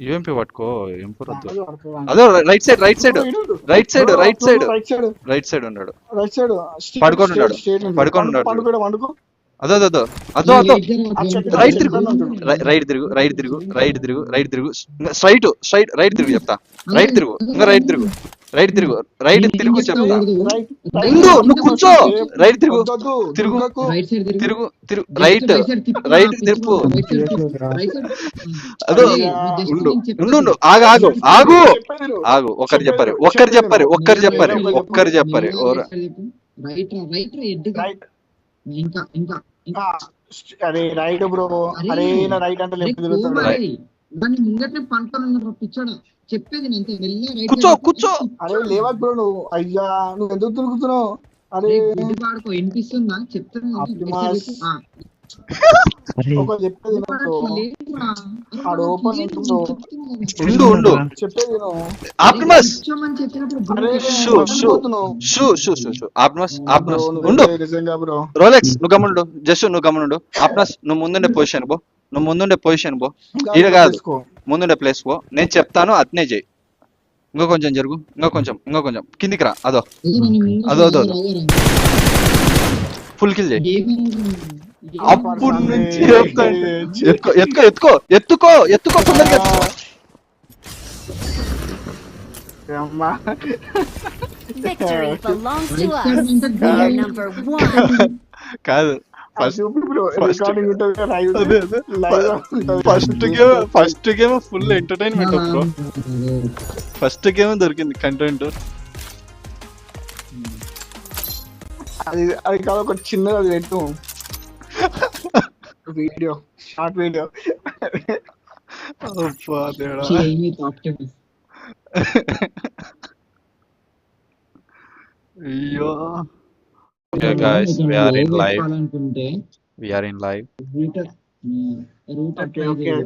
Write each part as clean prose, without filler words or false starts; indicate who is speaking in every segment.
Speaker 1: UMP పట్టుకో, MP వద్దు.
Speaker 2: అది పడుతుంది వానికి.
Speaker 1: అదో right side right side
Speaker 2: bro ఇడు
Speaker 1: right side
Speaker 2: bro
Speaker 1: right
Speaker 2: bro
Speaker 1: side
Speaker 2: right side
Speaker 1: right side ఉన్నాడు.
Speaker 2: రైట్ సైడ్
Speaker 1: పడుకొని
Speaker 2: స్ట్రేట్
Speaker 1: ఉన్నాడు,
Speaker 2: స్ట్రేట్ నుంచి
Speaker 1: పడుకొని
Speaker 2: పండుకో
Speaker 1: ఉన్నాడు చూడు.
Speaker 2: పండుకోడు పండుకో
Speaker 1: అదో అదో అదో అదో
Speaker 3: నేను
Speaker 1: అదో
Speaker 3: రైట్ గానే
Speaker 2: ఆ చెట్టు
Speaker 3: పట్టుకుంటా.
Speaker 1: రైట్
Speaker 2: చెట్టు
Speaker 1: తిరుగు,
Speaker 2: కింద ఉంటాడు.
Speaker 1: రైట్ తిరుగు రైట్ తిరుగు రైట్ తిరుగు రైట్ తిరుగు, స్ట్రైట్ స్ట్రైట్ రైట్ తిరుగు చెప్తా. రైట్ తిరుగు, ఇంకా రైట్ తిరుగు, రైట్ తిరుగు, రైట్ తిరుగు చెప్తా.
Speaker 2: రైట్ రైట్
Speaker 1: ఉండు,
Speaker 2: కింద
Speaker 1: నువ్వు కూర్చో.
Speaker 2: ఏ
Speaker 1: రైట్ తిరుగు
Speaker 2: వద్దొద్దు
Speaker 1: తిరుగు
Speaker 2: దుర్గకు
Speaker 3: రైట్ సైడ్ తిరుగు.
Speaker 1: తిరుగు తిరుగు,
Speaker 3: జస్ట్
Speaker 1: రైట్
Speaker 3: రైట్ సైడ్ తిప్పు.
Speaker 1: రైట్ తిరుపు.
Speaker 3: రైట్ సైడ్ తిప్పు.
Speaker 2: చేయట్లేదురా.
Speaker 3: రైట్ సైడ్
Speaker 1: అదో
Speaker 3: అరే
Speaker 2: అయ్యా
Speaker 3: జస్ట్
Speaker 1: ఉండు
Speaker 3: నేను
Speaker 1: ఉండు
Speaker 3: చెప్పేది.
Speaker 1: ఉండు, ఆగు ఆగు ఆగు
Speaker 2: చెప్పేది విను.
Speaker 1: ఆగు. ఒకరు చెప్పారు,
Speaker 2: చెప్పేది
Speaker 1: ఒక్కరు
Speaker 2: చెప్పేది
Speaker 1: చెప్పారు,
Speaker 2: విను.
Speaker 1: ఒక్కరు
Speaker 3: మెల్లగా
Speaker 1: చెప్పారు,
Speaker 3: రైట్ సైడ్ చెప్పు.
Speaker 1: ఒక్కరు చెప్పారు.
Speaker 3: మెల్లగా
Speaker 1: ఓర
Speaker 3: రైట్ సైడ్ చెప్పు. రైట్ రా రైట్ రా ఎడ్డుగా.
Speaker 2: రైట్
Speaker 3: ఇంకా ఇంకా ఇంకా.
Speaker 2: అరే రైట్ బ్రో
Speaker 3: అరే
Speaker 2: అరే నా రైట్ అంటే
Speaker 3: అరే
Speaker 2: లెఫ్ట్ తిరుగుతాడు.
Speaker 3: కోబాయ్ దాన్ని ముంగట్నే పండుకొని పిచ్చాడు. చెప్పేది నేను అంతే. మెల్లగా రైట్
Speaker 1: కూర్చో
Speaker 3: సైడ్
Speaker 1: కూర్చో.
Speaker 2: అరే లేవక్ బ్రో నువ్వు. అయ్యా నువ్వు ఎందుకు తిరుగుతున్నావు? అరే
Speaker 3: గుడ్డు పాడుకో. వినిపిస్తుందా? చెప్తాను కదా, రైట్ సైడ్
Speaker 2: ఆప్టిమస్
Speaker 3: చెప్పు. ఆ,
Speaker 2: ఒక చెప్పేది విను
Speaker 3: వాడు
Speaker 2: బ్రో.
Speaker 3: అట్లా లేదురా. అరే
Speaker 2: ఆడు
Speaker 3: వాడు
Speaker 2: ఓపెన్
Speaker 3: లేదు,
Speaker 2: ఉంటుందో
Speaker 3: నేను చెప్తున్నా కదా.
Speaker 1: ఉండు ఉండు.
Speaker 2: చెప్పేది విను.
Speaker 1: ఆప్టిమస్
Speaker 3: కూర్చోమని చెప్పినప్పుడు
Speaker 2: అరే
Speaker 3: బ్రో
Speaker 1: షూ
Speaker 2: నువ్వు
Speaker 1: షూ
Speaker 2: పోతున్నావు
Speaker 1: shoe shoe shoe shoe Optimus
Speaker 2: bro.
Speaker 1: Optimus
Speaker 2: నువ్వు
Speaker 1: ఉండు.
Speaker 2: నిజంగా బ్రో.
Speaker 1: రోలెక్స్ నువ్వు గమనుండు, జస్ట్ నువ్వు గమనుండు. ఆప్టిమస్ నువ్వు ముందుండే పొజిషన్ పో, నువ్వు ముందుండే పొజిషన్ పో. ఈడ కాదు,
Speaker 2: చేసుకో.
Speaker 1: ముందుండే ప్లేస్ పో. నేను చెప్తాను అట్నే చేయి. ఇంకో కొంచెం జరుగు, ఇంకో కొంచెం కిందికి రా. అదో అదో అదో అదో ఫుల్ కిల్ చేయి. అప్పుడు నుంచి చెప్తాను. ఎత్తుకో ఎత్తుకో ఎత్తుకో ఎత్తుకో ఎత్తుకో, తొందరగా ఎత్తుకో.
Speaker 2: అమ్మా.
Speaker 4: Victory belongs to
Speaker 3: right side
Speaker 4: us.
Speaker 3: అంటే
Speaker 4: We are
Speaker 3: goal.
Speaker 4: number one.
Speaker 1: కాదు
Speaker 2: అది
Speaker 1: ఫస్ట్
Speaker 2: చూపి బ్రో.
Speaker 1: ఫస్ట్
Speaker 2: రికార్డింగ్ ఉంటుంది కదా, లైవ్
Speaker 1: అదే అదే
Speaker 2: లైవ్ ఉంటుంది.
Speaker 1: First game full entertainment bro. First game దొరికింది కంటెంట్.
Speaker 2: అది అది కాదు, ఒక చిన్నది అది పెట్టు వీడియో, షార్ట్ వీడియో.
Speaker 1: అబ్బా దేవుడా. అయ్యో. Okay guys, we are in live.
Speaker 3: అనుకుంటే
Speaker 1: We are in live.
Speaker 3: Route route
Speaker 2: Okay, okay.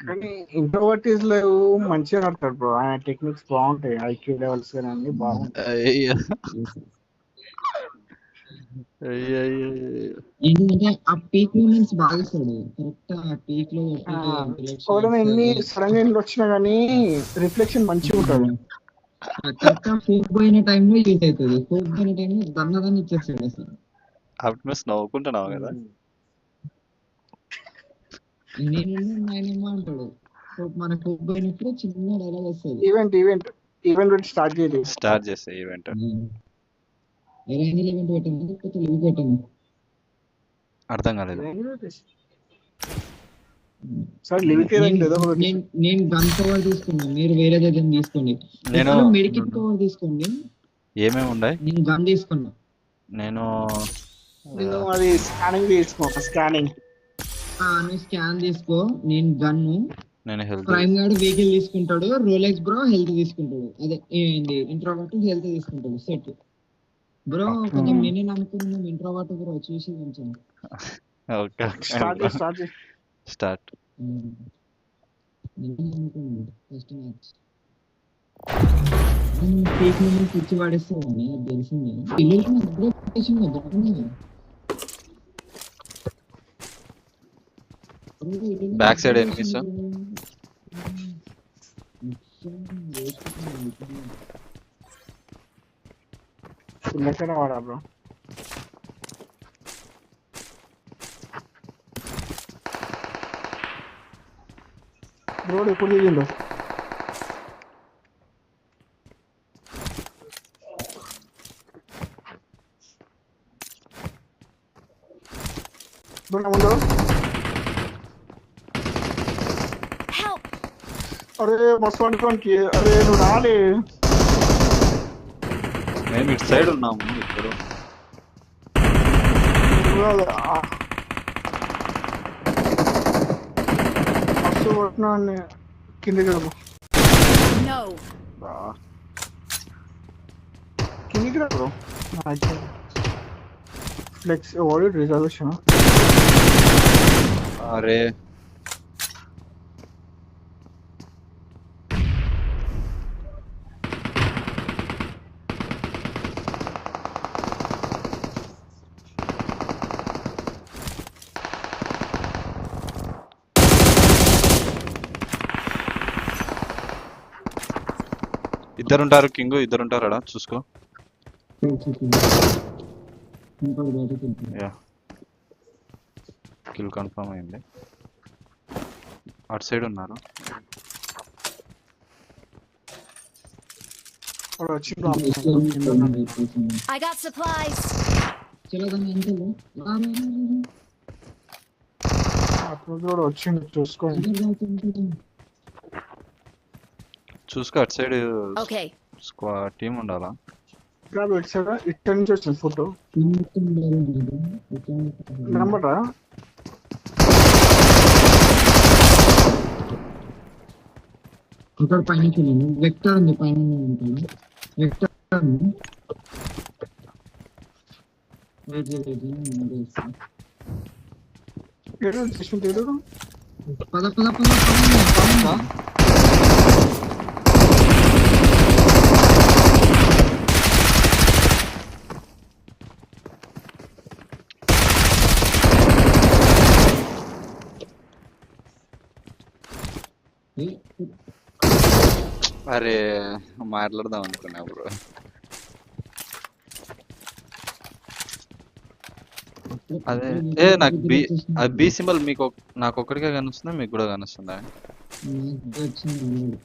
Speaker 2: కానీ ఇంట్రోవర్టీస్ లో మంచిగా ఆడతాడు బ్రో. ఆయన టెక్నిక్స్ బాగుంటాయి, ఐక్యూ లెవెల్స్ కానీ అన్ని బాగుంటాయి.
Speaker 1: అయ్యో. అయ్యో.
Speaker 3: ఏంటంటే ఆ పీక్ మూమెంట్స్ బాగా ఇస్తాడు. కరెక్ట్ ఆ పీక్ లో
Speaker 2: ఎవరైనా ఎన్ని సడన్ గా ఇంట్లో వచ్చినా కానీ రిఫ్లెక్షన్ మంచిగా ఉంటుంది.
Speaker 3: కరెక్ట్ ఫోక్ పోయిన టైంలో యూజ్ అవుతుంది. ఫోక్ పోయిన టైంలో దన్నదాన్ని ఇచ్చేస్తాడు అసలు.
Speaker 1: ఆప్టిమస్ నవ్వుకుంటున్నావు కదా.
Speaker 3: నేను ఆయనేమో అంటాడు మన ఫోక్ పోయినప్పుడు చిన్న డైలాగ్ వస్తుంది.
Speaker 2: ఈవెంట్ స్టార్ట్ చేయలేదు.
Speaker 1: స్టార్ట్ చేసే ఈవెంట్.
Speaker 3: రేంజ్ ఈవెంట్ పెట్టాను లేకపోతే లివ్ పెట్టాను.
Speaker 1: అర్థం కాలేదు.
Speaker 2: సార్ లిమిట్
Speaker 3: నేను గన్ కవర్ తీసుకున్నాను, మీరు వేరే దగ్గర తీసుకోండి.
Speaker 1: నేను
Speaker 3: మెడికిట్ కవర్ తీసుకోండి.
Speaker 1: ఏమేమి ఉన్నాయి?
Speaker 3: నేను గన్ తీసుకున్నా.
Speaker 1: నేను
Speaker 2: అది స్కానింగ్ తీసుకో. స్కానింగ్
Speaker 3: నువ్వు స్కాన్ తీసుకో. నేను గన్ను.
Speaker 1: నేను హెల్త్
Speaker 3: ప్రైమ్ గార్డ్ వెహికల్ తీసుకుంటాడు. రోలెక్స్ బ్రో హెల్త్ తీసుకుంటాడు. అదే ఏంటి ఇంట్రోవర్ట్ హెల్త్ తీసుకుంటాడు. Set bro. కొంచెం నేనే నమ్ముకున్నాను ఇంట్రోవర్ట్ బ్రో. చూసి కొంచెం
Speaker 1: ఓకే స్టార్ట్.
Speaker 3: నేనే నమ్ముకున్నాను ఫస్ట్ మ్యాచ్. ఫేక్ మూమెంట్స్ ఇచ్చి వాడేస్తామని అది తెలిసింది. పిల్లలకి అప్గ్రేడ్ చేసింది బాగుంది.
Speaker 1: Back side enemies.
Speaker 2: వాడా బ్రో. బ్రో ఎప్పుడు దిగిండు? బ్రో నా ముందు.
Speaker 4: Help!
Speaker 2: అరే మస్తు అనుకోనికి. అరే నువ్వు రాలే.
Speaker 1: మేము ఇటు సైడ్ ఉన్నాము. ఇప్పుడు
Speaker 2: మస్తు కొట్టినా కిందికి రా.
Speaker 4: No.
Speaker 2: కిందికి రా బ్రో. Flex వాడెడ్ reservation.
Speaker 1: అరే ఇద్దరుంటారు కింగ్, ఇద్దరుంటారు అడా చూసుకో.
Speaker 3: ఇంకోటి బయటకు వెళ్తాడు.
Speaker 1: యా కిల్ కన్ఫర్మ్ అయింది. అటు సైడ్ ఉన్నారు.
Speaker 2: వాడు వచ్చి
Speaker 4: I got supplies.
Speaker 3: చలో దాన్ని ఎంతలో
Speaker 2: అప్పుడు కూడా వచ్చిండు చూసుకోండి.
Speaker 1: చూసుకో అటు సైడ్
Speaker 4: Okay.
Speaker 1: టీం ఉండాలా.
Speaker 2: ఇక్కడ ఇటు సైడ్ ఇటు నుంచి వచ్చింది ఫోటో నెంబరా.
Speaker 3: ఇక్కడ పైన వెక్టర్ ఉంది, పైన ఉంటుంది వెక్టర్ ఉంది.
Speaker 2: ఏడు చేసింది ఏడు
Speaker 3: పద పద పద పద.
Speaker 1: అరే మాట్లాడదాం అనుకున్నా బ్రో. అదే నాకు అది బి సింబల్ మీకు నాకు ఒక్కడికే కనిపిస్తుందా, మీకు కూడా కనిపిస్తుందా?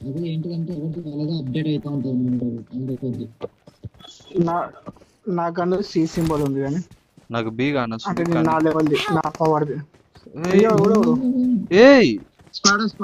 Speaker 3: అదే ఏంటిదంటే ఎవరికి అలాగే అప్డేట్ అవుతా ఉంటుంది.
Speaker 2: నాకన్నా సి సింబల్ ఉంది కానీ
Speaker 1: నాకు బి
Speaker 2: అంటే
Speaker 1: కానిస్తుంది.
Speaker 2: నా లెవెల్ది నా పవర్ది.
Speaker 1: ఏయ్
Speaker 3: స్పాడర్స్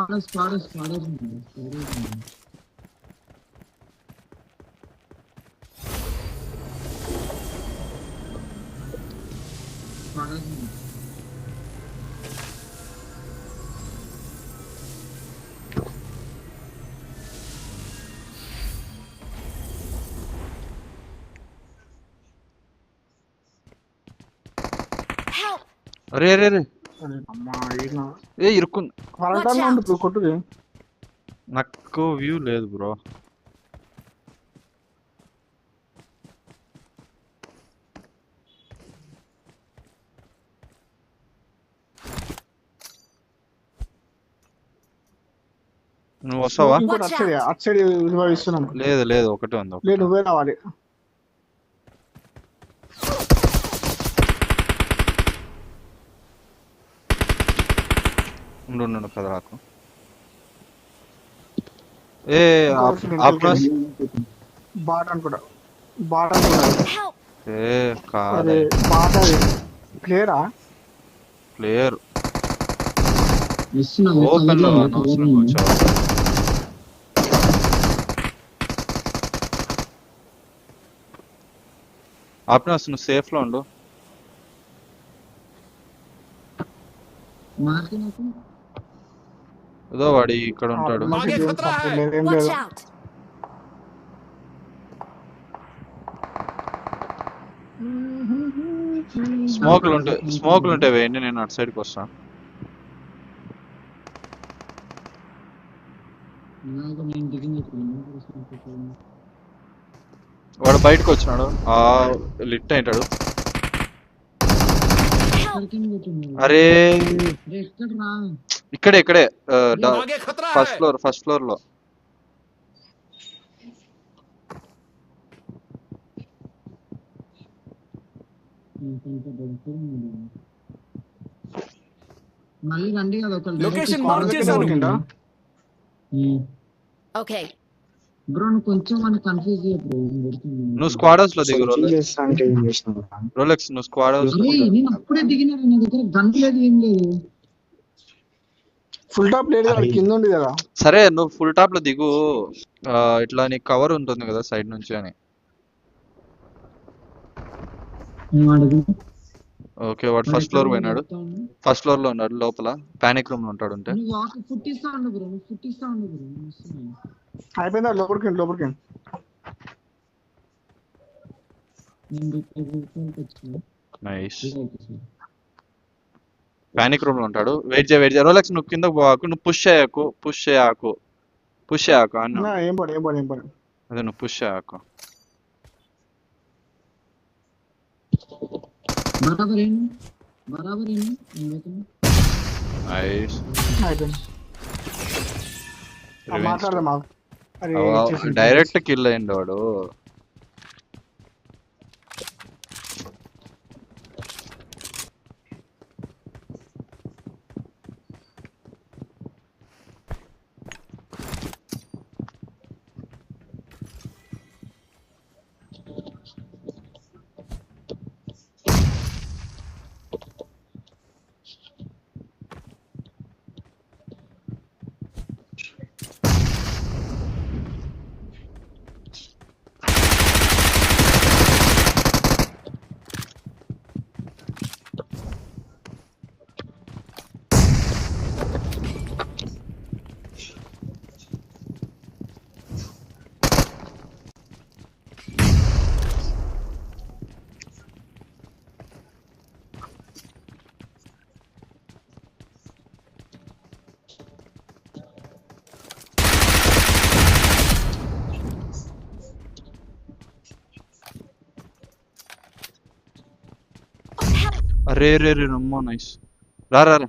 Speaker 4: Help.
Speaker 1: అరే అరే అరే
Speaker 2: అమ్మా ఈయన
Speaker 1: ఏ ఇరుక్కుంది.
Speaker 2: వరండాలో ఉండు ఇప్పుడు కొట్టుది.
Speaker 1: నాకు వ్యూ లేదు బ్రో. నువ్వు వస్తావా?
Speaker 2: ఇంకోటి అటు సైడ్ ఇస్తున్నాను.
Speaker 1: లేదు లేదు ఒకటే ఉంది.
Speaker 2: లేదు నువ్వే రావాలి.
Speaker 1: ఉండు కదా రాకు. ఏ ఆప్నస్
Speaker 2: బాట్ అనుకుంటా. బాట్ అనుకుంటా.
Speaker 4: Help.
Speaker 1: ఏ కాదే
Speaker 2: అదే బాట్ అది ప్లేయరా.
Speaker 1: ప్లేయర్
Speaker 3: ఇస్తున్నా
Speaker 1: ఓపెన్ లో అనవసరం వచ్చావు. ఆప్నస్ నువ్వు సేఫ్ లో ఉండు.
Speaker 3: మార్కెట్
Speaker 1: ఏదో వాడి ఇక్కడ ఉంటాడు.
Speaker 2: ఏం
Speaker 4: Watch
Speaker 2: లేదు.
Speaker 4: out.
Speaker 1: స్మోక్లు ఉంటే వేయండి, నేను అటు సైడ్కి వస్తా.
Speaker 3: నాకు నేను దిగింది.
Speaker 1: వాడు బయటకు వచ్చినాడు. లిట్ అయింటాడు. అరే
Speaker 3: ఎక్కడ రా
Speaker 1: ఇక్కడే ఫస్ట్ ఫ్లోర్ లో.
Speaker 3: మళ్ళీ రండి కదా ఒక
Speaker 5: లొకేషన్ మార్క్ చేశాను.
Speaker 4: Okay.
Speaker 3: బ్రో నువ్వు కొంచెం మన కన్ఫ్యూజ్
Speaker 1: నువ్వు స్క్వాడ్ హౌస్ లో దిగు.
Speaker 2: అంటే ఏం చేసినావు?
Speaker 1: రోలెక్స్ నువ్వు స్క్వాడ్ హౌస్ లో
Speaker 3: నేను అప్పుడే దిగినా, నా దగ్గర గన్ లేదు ఏం లేదు.
Speaker 2: ఫుల్ టాప్ లేదు కదా, కింద ఉంది కదా.
Speaker 1: సరే నువ్వు ఫుల్ టాప్ లో దిగు. ఇట్లా నీకు కవర్ ఉంటుంది కదా సైడ్ నుంచి అని. ఓకే వాడు ఫస్ట్ ఫ్లోర్ పోయినాడు. ఫస్ట్ ఫ్లోర్ లో ఉన్నాడు. లోపల పానిక్ రూమ్ లో ఉంటాడు. ఉంటే
Speaker 3: ఫుట్ ఇస్తా ఉండు బ్రో, ఫుట్ ఇస్తా ఉండు బ్రో.
Speaker 2: అయిపోయిందా? లోపలికి
Speaker 1: నైస్. పానిక్ రూమ్ లో ఉంటాడు. వెయిట్ చేయ రోలెక్స్ నువ్వు కిందకు పోవాకు. నువ్వు పుష్ చేయకు అన్న.
Speaker 2: ఏం పని
Speaker 1: అదే నువ్వు పుష్ చేయకు.
Speaker 3: బరాబర్
Speaker 1: నైస్.
Speaker 2: అయిపోయింది. మాట్లాడదాం. అరే
Speaker 1: డైరెక్ట్ కిల్ అయింది వాడు. అరే రే రే రమ్మో నైస్. రా రా రా.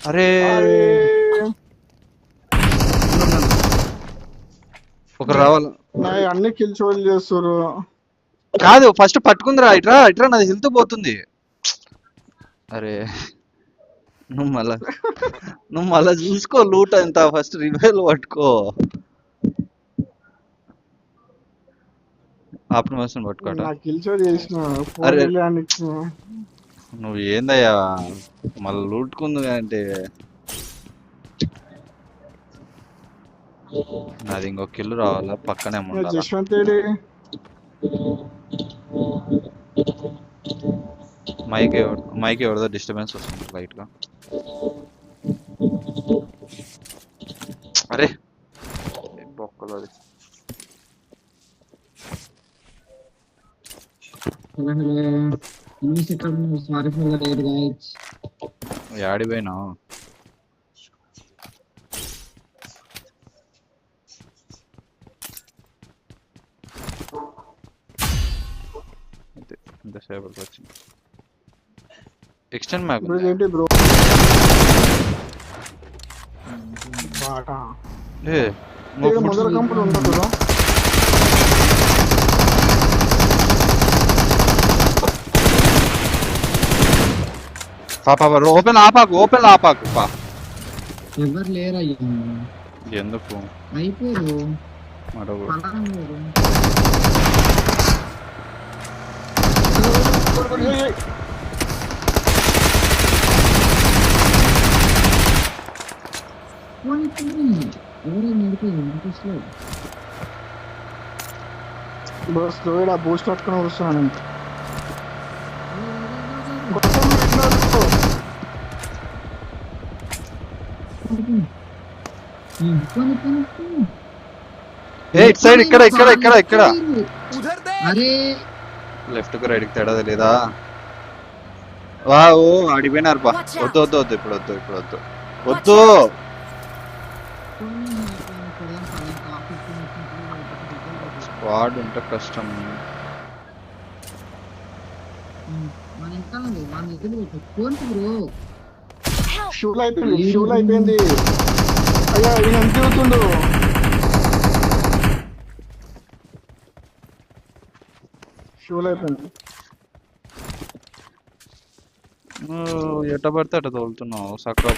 Speaker 1: అరే ఒక రావాలి.
Speaker 2: అన్ని కిల్ చోల్ చేస్తారు.
Speaker 1: కాదు ఫస్ట్ పట్టుకుందిరా. ఇట్రా ఇట్రా, నాది హెల్త్ పోతుంది. అరే నువ్వు మళ్ళా చూసుకో లూట్ అంతా. ఫస్ట్ రివైల్ పట్టుకో. ఆప్టిమేషన్ పట్టుకోట.
Speaker 2: కిల్ చోల్ చేసిన.
Speaker 1: అరే నువ్వు ఏందయ్యా మళ్ళీ లూట్కుంది అంటే. నాది ఇంకొక కిల్లు రావాలా పక్కనే ఉండాలా.
Speaker 2: జశ్వంత్
Speaker 1: మైక్ ఎవరిదో డిస్టర్బెన్స్ వస్తుంది లైట్ గా. అరే బొక్కలు అది. యాడిపోయినా ఇంతసేపు వచ్చింది. ఎక్స్టెండ్ మ్యాప్
Speaker 2: ఏంటి బ్రో? బాటా ముందర కంపెనీ ఉంటుంది బ్రో.
Speaker 1: ఓపెన్ ఆపాకు పా.
Speaker 3: ఎవరు లేరు అయ్యా.
Speaker 1: ఎందుకు
Speaker 3: అయిపోయారు.
Speaker 2: స్లో బూస్ట్ పట్టుకుని వస్తున్నాను.
Speaker 1: ఇటు సైడ్ ఇక్కడ
Speaker 3: అరే
Speaker 1: లెఫ్ట్ కు రైట్ కి తేడా తెలీదా? వా ఓ ఆడిపోయినారు బా. వద్దు ఇప్పుడు వద్దు. స్క్వాడ్ ఉంటే కష్టం.
Speaker 2: షూల్ అయిపోయింది. అయ్యా ఈయన ఎంత అవుతుండు. షూల్ అయిపోయింది.
Speaker 1: ఎట్ట పడితే అట్ట తోలుతున్నావు సక్కా.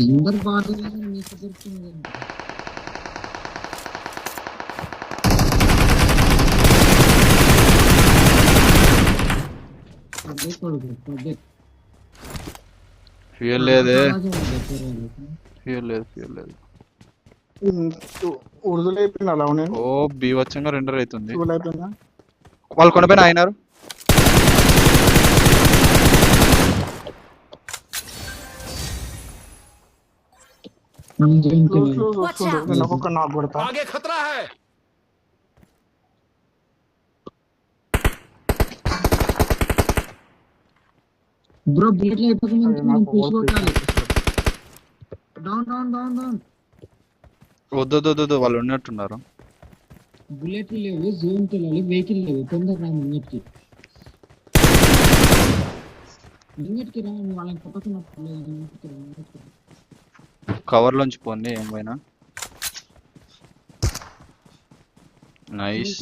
Speaker 3: అందరు బాగా మీకు దొరుకుతుంది.
Speaker 1: ఫ్యూయల్ లేదు.
Speaker 2: ఉర్దూలో అయిపోయింది అలా.
Speaker 1: ఓ బీవచ్చంగా రెండర్ అవుతుంది.
Speaker 2: అయిపోయిందా?
Speaker 1: వాళ్ళు కొండపైన అయినారు.
Speaker 2: ఒక్కొక్క నాకు కొడతా.
Speaker 3: బ్రో బీట్లో అయిపోతుంది. డౌన్
Speaker 1: వద్దు వద్దు వద్దు, వాళ్ళు ఉన్నట్టున్నారు.
Speaker 3: బుల్లెట్లు లేవు, జోన్కి వెళ్ళాలి, వెహికల్ లేవు, తొందర రా ముంగట్కి. ముంగట్కి రా, నువ్వు వాళ్ళని కొట్టకున్నప్పుడు
Speaker 1: కవర్ లోంచి పోండి ఏం పోయినా. నైస్.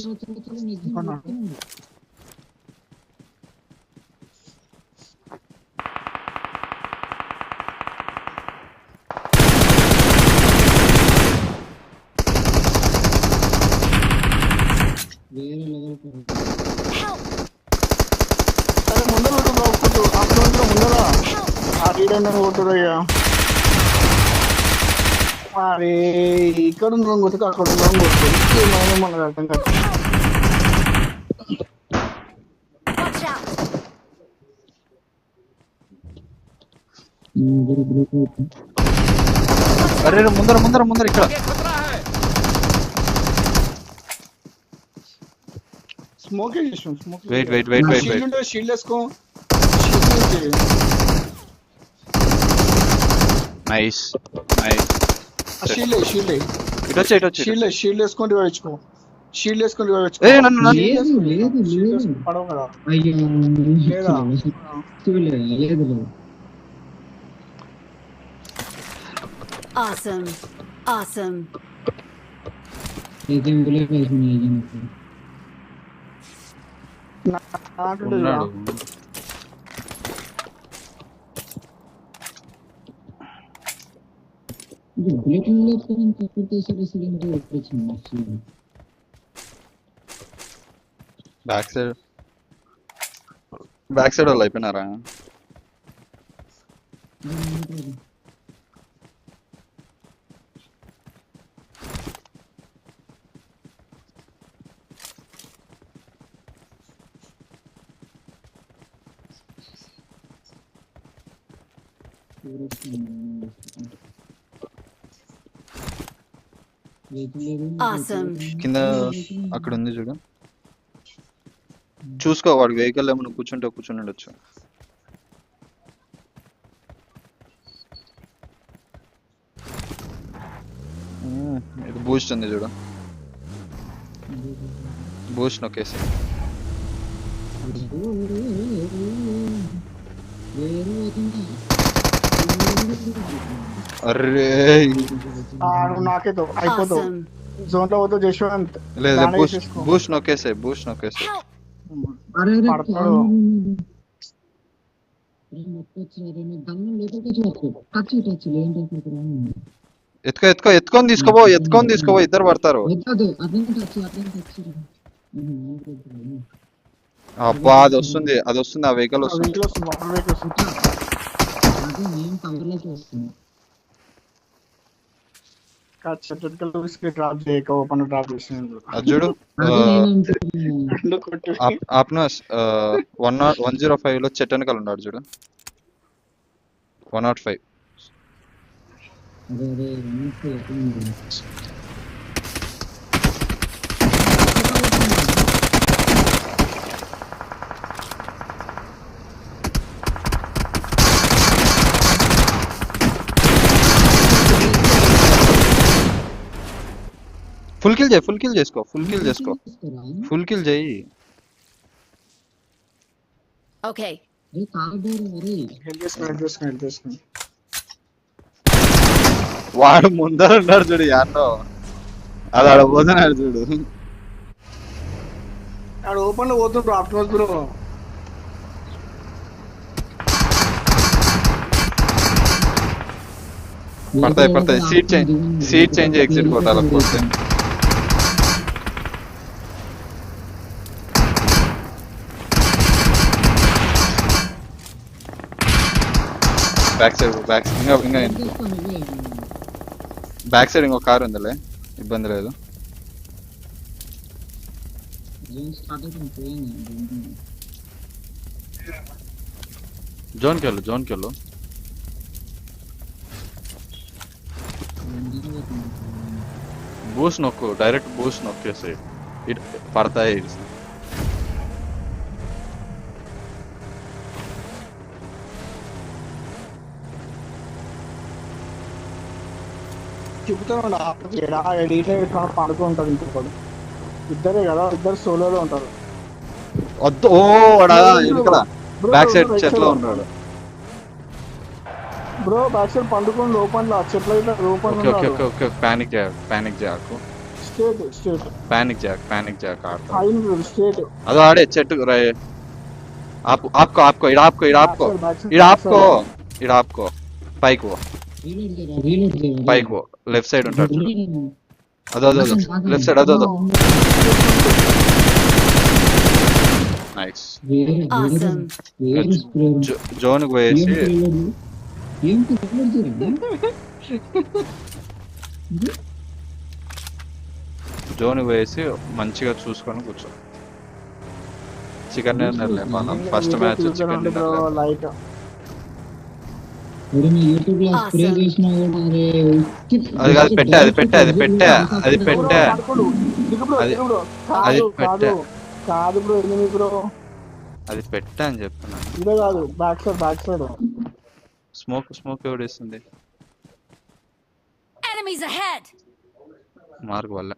Speaker 3: వేరే లెవెల్
Speaker 4: Help!
Speaker 2: అరే ముందర కొట్టు అప్పుడు ముందర
Speaker 4: Help!
Speaker 2: ఆ రీడర్ కొట్టురయ్యా. అరే ఇక్కడ ఉన్న కొట్టుకు అక్కడ ఉన్న కొట్టు మనకు అర్థం కాదు.
Speaker 4: Watch out!
Speaker 1: అరే రే, ముందర ముందర ముందర ఇక్కడ.
Speaker 2: స్మోక్ చేసాం smoke.
Speaker 1: Wait wait wait wait
Speaker 2: shield
Speaker 1: wait.
Speaker 2: ఉంటే షీల్డ్ వేసుకో.
Speaker 1: Nice nice.
Speaker 2: షీల్డ్ షీల్డ్
Speaker 1: ఇటు వచ్చి ఇటు వచ్చి.
Speaker 2: షీల్డ్ వేసుకొని వచ్చుకో. షీల్డ్ వేసుకొని వచ్చుకో.
Speaker 1: ఏ నన్ను నన్ను
Speaker 3: లేదు లేదు లేదు.
Speaker 2: పడవ కదా.
Speaker 3: అయ్యో
Speaker 2: లేదా?
Speaker 3: లేదు లేదు.
Speaker 4: Awesome. Awesome.
Speaker 3: ఏదేం బుల్లెట్ వేసింది
Speaker 1: ఉన్నాడు.
Speaker 3: బుల్లెట్లు లేకపోతే సపోర్ట్ చేసే సిలిండర్ వచ్చింది.
Speaker 1: బ్యాక్ సైడ్ బ్యాక్ సైడ్ వాళ్ళు అయిపోయినారా?
Speaker 4: Awesome.
Speaker 1: కింద అక్కడ ఉంది చూడు, చూసుకో. వాడు వెహికల్ ఏమన్నా కూర్చుంటే కూర్చుని ఉండొచ్చు. ఇది బూస్ట్ ఉంది చూడు, బూస్ట్ నొక్కేసి. అరే
Speaker 2: నాకేతో అయిపోతావు.
Speaker 4: Awesome.
Speaker 2: జోన్ లో పోతావు జశ్వంత్.
Speaker 1: లేదు,
Speaker 2: దాని
Speaker 1: బూస్ట్
Speaker 2: వేసేసుకో.
Speaker 1: బూస్ట్ నొక్కేసే, బూస్ట్ నొక్కేసే.
Speaker 4: Help!
Speaker 2: పడతాడు.
Speaker 1: ఎత్తుకో ఎత్తుకో, ఎత్తుకొని తీసుకోపో, ఎత్తుకొని తీసుకోపో. ఇద్దరు పడతారు. అబ్బా, అది వస్తుంది, అది వస్తుంది. ఆ వెహికల్ వస్తుంది.
Speaker 2: వెహికల్ వస్తుంది, వాటర్ వెహికల్ వస్తుంది. డ్రాప్ చేయక ఓపెన్ డ్రాప్ చేసింది.
Speaker 1: అది చూడు. ఆప్నాస్ 105 లో చెట్టు వెనకాల ఉన్నాడు చూడు. 105. ఫుల్ కిల్ చేయి, ఫుల్ కిల్ చేసుకో, ఫుల్ కిల్ చేసుకో, ఫుల్ కిల్ చేయి.
Speaker 4: Okay.
Speaker 2: హెల్ప్ చేసుకోండి.
Speaker 1: వాడు ముందర ఉన్నాడు చూడు, యాన్నో అది ఆడ పోతున్నాడు చూడు.
Speaker 2: ఆడ ఓపెన్ లో పోతుండ్రు ఆఫ్టర్ బ్రో.
Speaker 1: పడతాయి పడతాయి. సీట్ చేంజ్ ఎగ్జిట్ కొట్టాలి పోతే. బ్యాక్ సైడ్ ఇంకా బ్యాక్ సైడ్ ఇంకో కార్ ఉందిలే, ఇబ్బంది లేదు. జోన్కి వెళ్ళు. బూస్ట్ నొక్కు, డైరెక్ట్ బూస్ట్ నొక్కేసి పడతాయి.
Speaker 2: చెబుతాను ఎడిట్ పడుకుంటారు ఇంకొకడు. ఇద్దరే కదా, ఇద్దరు సోలోలో ఉంటారు.
Speaker 1: వద్దు ఓ వాడా వెనకాల బ్యాక్ సైడ్ చెట్లో ఉన్నాడు.
Speaker 2: బ్రో బ్యాక్ సైడ్ పండుకొని లోపల చెట్ల ఇట్లా లోపల
Speaker 1: okay okay okay okay panic చేయకు
Speaker 2: స్ట్రేట్
Speaker 1: ప్యానిక్ చేయకు ఆడతా.
Speaker 2: పైన స్ట్రేట్.
Speaker 1: అదో ఆడే చెట్టు ఆపుకో ఇడ ఆపుకో పైకి పో పైకి పో లెఫ్ట్ సైడ్ ఉంటాడు. అదో లెఫ్ట్ సైడ్ అదో నైస్.
Speaker 4: Awesome.
Speaker 1: జోన్ కు పోయేసి మంచిగా చూసుకొని కూర్చో. చికెన్ డిన్నర్ మనం first match chicken dinner.
Speaker 2: Light
Speaker 3: YouTube లో స్ప్రే చేసినా కూడా
Speaker 1: అది కాదు పెట్టే అది పెట్టే
Speaker 2: అది
Speaker 1: పెట్టే
Speaker 2: కాదు బ్రో, ఎనిమిది బ్రో
Speaker 1: అది పెట్టా అని చెప్తున్నాను.
Speaker 2: ఇదే కాదు బ్యాక్ సైడ్
Speaker 1: స్మోక్ ఎవడేస్తుంది
Speaker 4: Enemies ahead.
Speaker 1: మార్క్ వల్ల.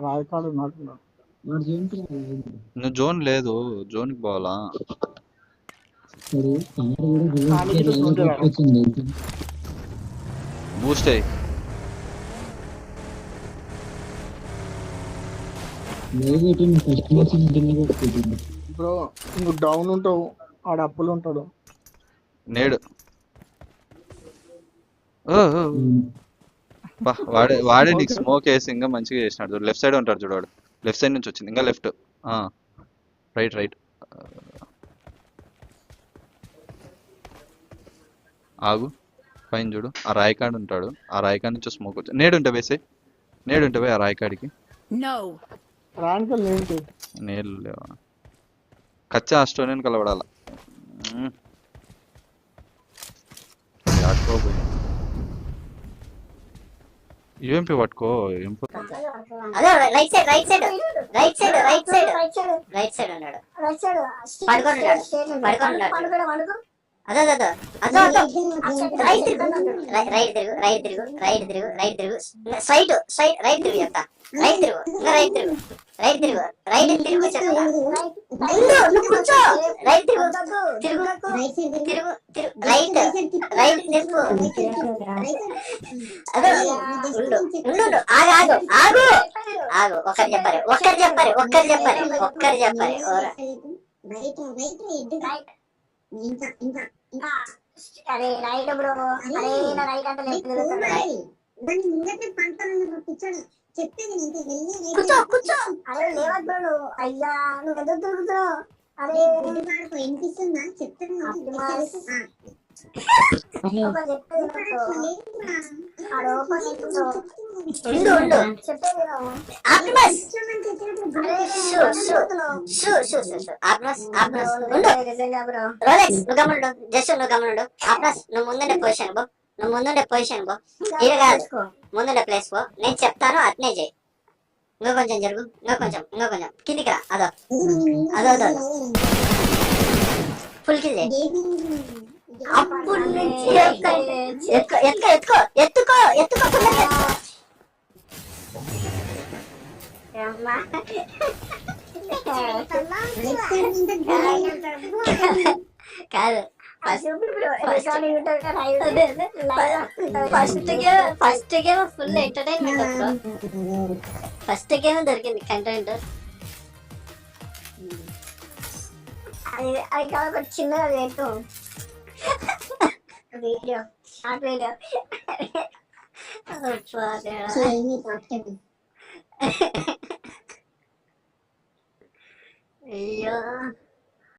Speaker 2: రాయకాడు
Speaker 1: నువ్వు జోన్ లేదు, జోన్ కి పోవాలా? బూస్ట్ అయ్యి
Speaker 2: బ్రో, నువ్వు డౌన్ ఉంటావు, ఆడ అప్పులు ఉంటాడు.
Speaker 1: నేడు వాడే నీకు స్మోక్ వేసి ఇంకా మంచిగా చేసినాడు. లెఫ్ట్ సైడ్ ఉంటాడు చూడు, వాడు లెఫ్ట్ సైడ్ నుంచి వచ్చింది. ఇంకా లెఫ్ట్ రైట్ ఆగు. పైన చూడు, ఆ రాయకాడు ఉంటాడు. ఆ రాయకాడ నుంచి స్మోక్ వచ్చి నేడుంటే పోయి ఆ రాయకాడికి.
Speaker 4: No.
Speaker 1: నేలు లేవా? కచ్చా ఆస్ట్రేలియన్ కలవడాల. యూఎంపీ పట్టుకో.
Speaker 5: అదే రైట్ సైడ్ ఉన్నాడు. పడుకోన్నాడు. అదో రైట్ తిరుగు స్ట్రైట్ రైట్ తిరుగు చెప్తా. రైట్ తిరుగు కూర్చో. రైట్ తిరుగు రైట్ తిరుగు. అదో ఉండు ఆగు. ఒక్కరు చెప్పారు.
Speaker 6: అరే రైట్ బ్రో, అరే నా రైట్ అంటే లెఫ్ట్ కూర్చో. అరే లేవద్దు బ్రో, అయ్యా నువ్వు ఎందుకు తిరుగుతున్నావు? అరే వినిపిస్తుందా? చెప్తున్నా
Speaker 5: నువ్వు ముందుండే పొజిషన్ బో ఇది కాదు, ముందుండే ప్లేస్ బో. నేను చెప్తాను అట్నే చేయి. ఇంకా కొంచెం జరుగు, ఇంకా కొంచెం కిందికి రా. అదో ఫుల్ కిల్ చేయి. అప్పుడు నుంచి ఎత్తుకో కాదు. First game full entertainment. First game దొరికింది కంటెంట్.
Speaker 6: అది కాదు, చిన్నగా వేస్తూ వీడియో షార్ట్ వీడియో.
Speaker 5: అయ్యో